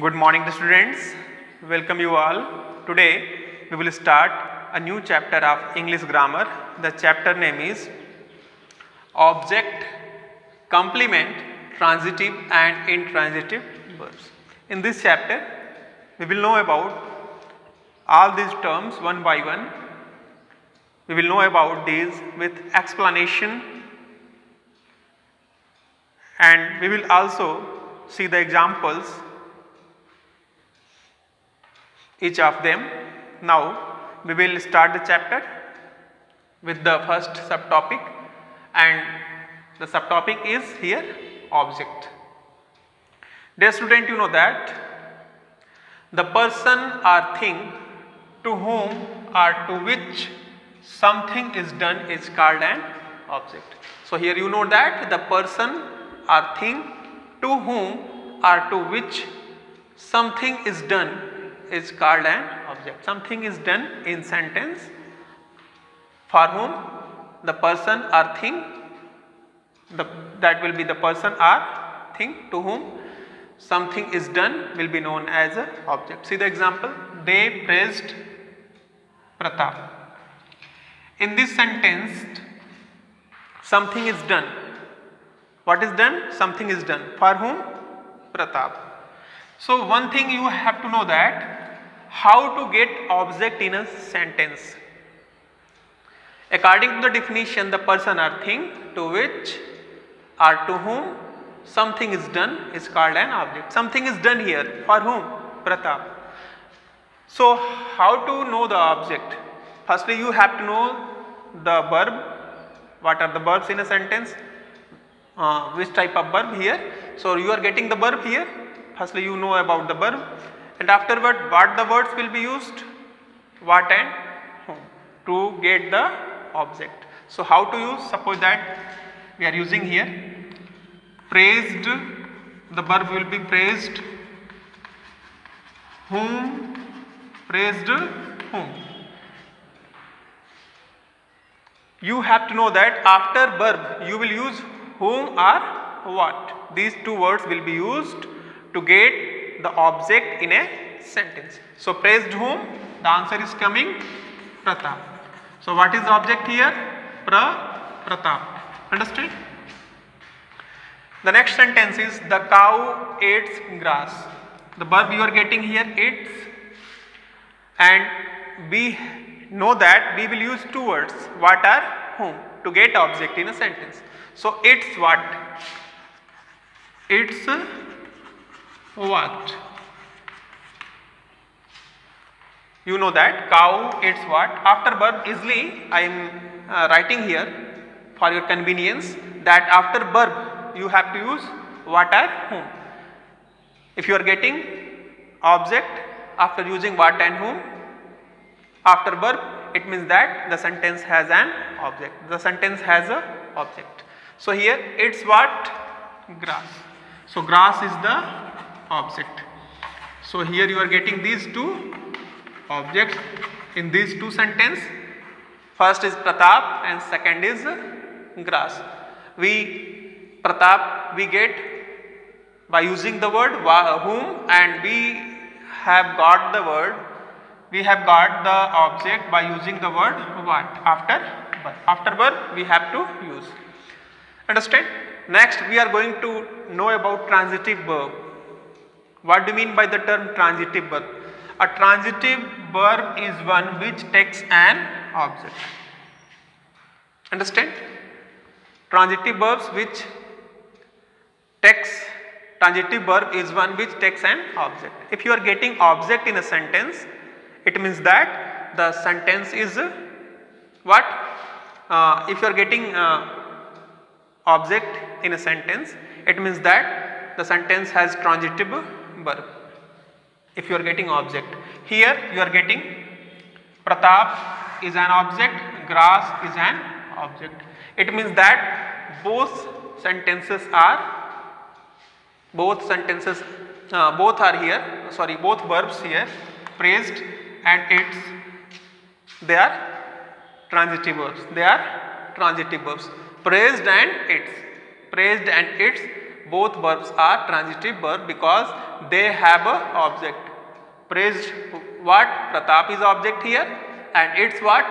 Good morning, students. Welcome you all. Today we will start a new chapter of English grammar. The chapter name is Object, Complement, Transitive and Intransitive verbs. In this chapter, we will know about all these terms one by one. We will know about these with explanation, and we will also see the examples each of them. Now we will start the chapter with the first subtopic, and the subtopic is here object. Dear student, you know that the person or thing to whom or to which something is done is called an object. So here you know that the person or thing to whom or to which something is done is called an object. Something is done in sentence for whom the person or thing, that will be the person or thing to whom something is done will be known as an object. See the example, they praised Pratap. In this sentence, something is done. What is done? Something is done. For whom? Pratap. So one thing you have to know that how to get object in a sentence. According to the definition, the person or thing to which or to whom something is done is called an object. Something is done here. For whom? Pratap. So how to know the object? Firstly, you have to know the verb. What are the verbs in a sentence? Which type of verb here? So you are getting the verb here. Firstly, you know about the verb, and afterward what the words will be used? What and whom to get the object. So how to use? Suppose that we are using here praised, the verb will be praised whom, praised whom. You have to know that after verb you will use whom or what. These two words will be used to get the object in a sentence. So praised whom? The answer is coming Pratap. So what is the object here? Pratap. Understood? The next sentence is the cow eats grass. The verb you are getting here eats, and we know that we will use two words, what or whom, to get object in a sentence. So it's what? It's what? You know that cow eats what? After verb easily I am writing here for your convenience that after verb you have to use what or whom. If you are getting object after using what and whom after verb, it means that the sentence has an object. The sentence has a object. So here it's what? Grass. So grass is the object. So here you are getting these two objects in these two sentences. First is Pratap and second is grass. Pratap we get by using the word whom, and we have got the word, we have got the object by using the word what after verb. After verb we have to use. Understand? Next we are going to know about transitive verb. What do you mean by the term transitive verb? A transitive verb is one which takes an object. Understand? Transitive verbs which transitive verb is one which takes an object. If you are getting object in a sentence, it means that the sentence is what? If you are getting object in a sentence, it means that the sentence has transitive verb. If you are getting object, here you are getting Pratap is an object, grass is an object. It means that both verbs here, praised and its, they are transitive verbs. They are transitive verbs. Praised and its both verbs are transitive verb because they have a object. Praised what? Pratap is object here, and it's what?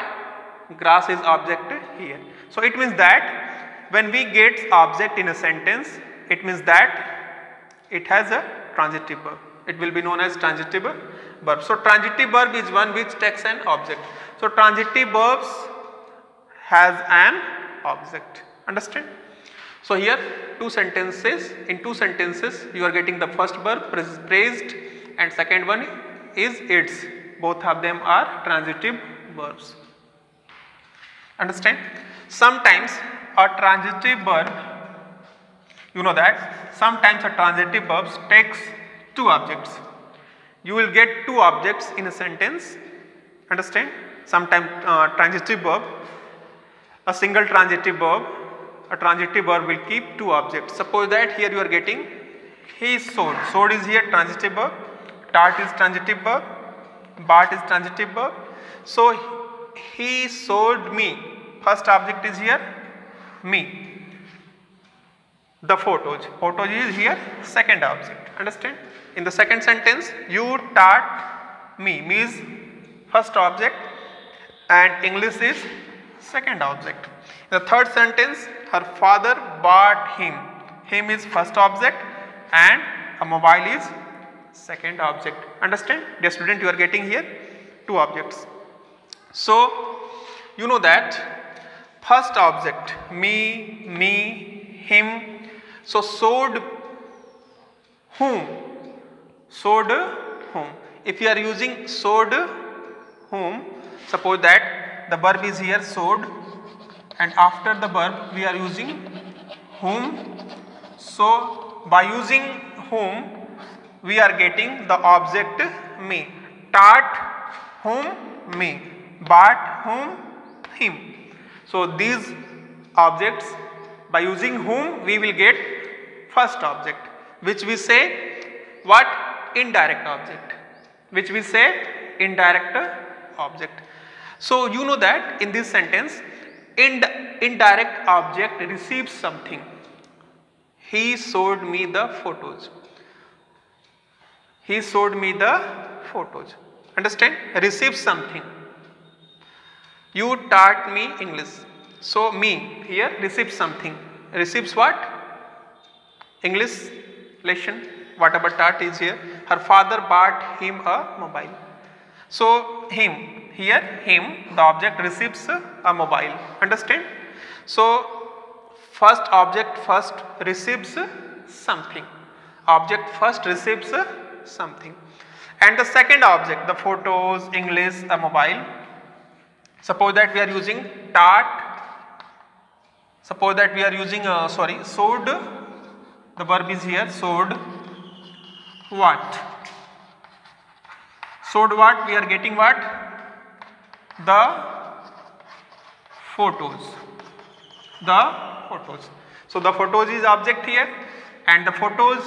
Grass is object here. So it means that when we get object in a sentence, it means that it has a transitive verb. It will be known as transitive verb. So transitive verb is one which takes an object. So transitive verbs has an object. Understand? So here two sentences, in two sentences you are getting the first verb praised and second one is its. Both of them are transitive verbs. Understand? Sometimes a transitive verb, you know that sometimes a transitive verb takes two objects. You will get two objects in a sentence. Understand? Sometimes transitive verb, a single transitive verb, a transitive verb will keep two objects. Suppose that here you are getting he sowed. Sowed is here transitive verb, tart is transitive verb, bought is transitive verb. So he showed me. First object is here me. The photos. Photos is here second object. Understand? In the second sentence, you taught me. Me is first object and English is second object. In the third sentence, her father bought him. Him is first object and a mobile is second object. Understand? Dear student, you are getting here two objects. So you know that first object me, him. So sowed whom? Sowed whom? If you are using sowed whom, suppose that the verb is here sowed and after the verb we are using whom. So by using whom we are getting the object me. Taught whom? Me. Bought whom? Him. So these objects, by using whom we will get first object, which we say what? Indirect object, which we say indirect object. So you know that in this sentence indirect object receives something. He showed me the photos. He showed me the photos. Understand? Receives something. You taught me English. So me here receives something. Receives what? English lesson. Whatever taught is here. Her father bought him a mobile. So him here him the object receives a mobile. Understand? So first object first receives something. Object first receives something. And the second object, the photos, English, a mobile. Suppose that we are using taught. Suppose that we are using sowed. The verb is here sowed. What? Sowed what? We are getting what? The photos. The photos. So the photos is object here and the photos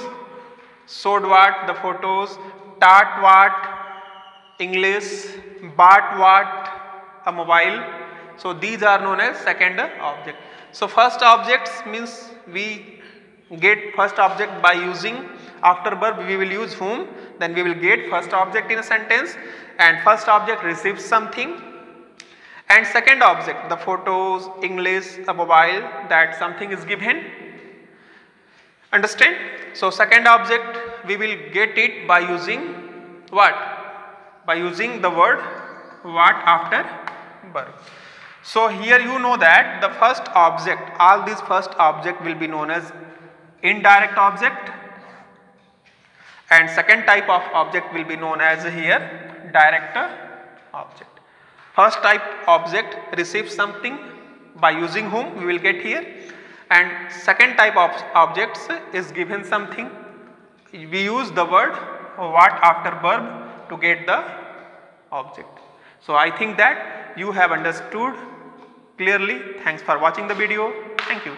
sowed what? The photos. Taught what? English. Bought what? A mobile. So these are known as second object. So first objects means we get first object by using, after verb we will use whom, then we will get first object in a sentence and first object receives something and second object the photos, English, a mobile, that something is given. Understand? So second object we will get it by using what? By using the word what after verb. So here you know that the first object, all these first object will be known as indirect object and second type of object will be known as here direct object. First type object receives something by using whom we will get here and second type of objects is given something. We use the word what after verb to get the object. So I think that you have understood clearly. Thanks for watching the video. Thank you.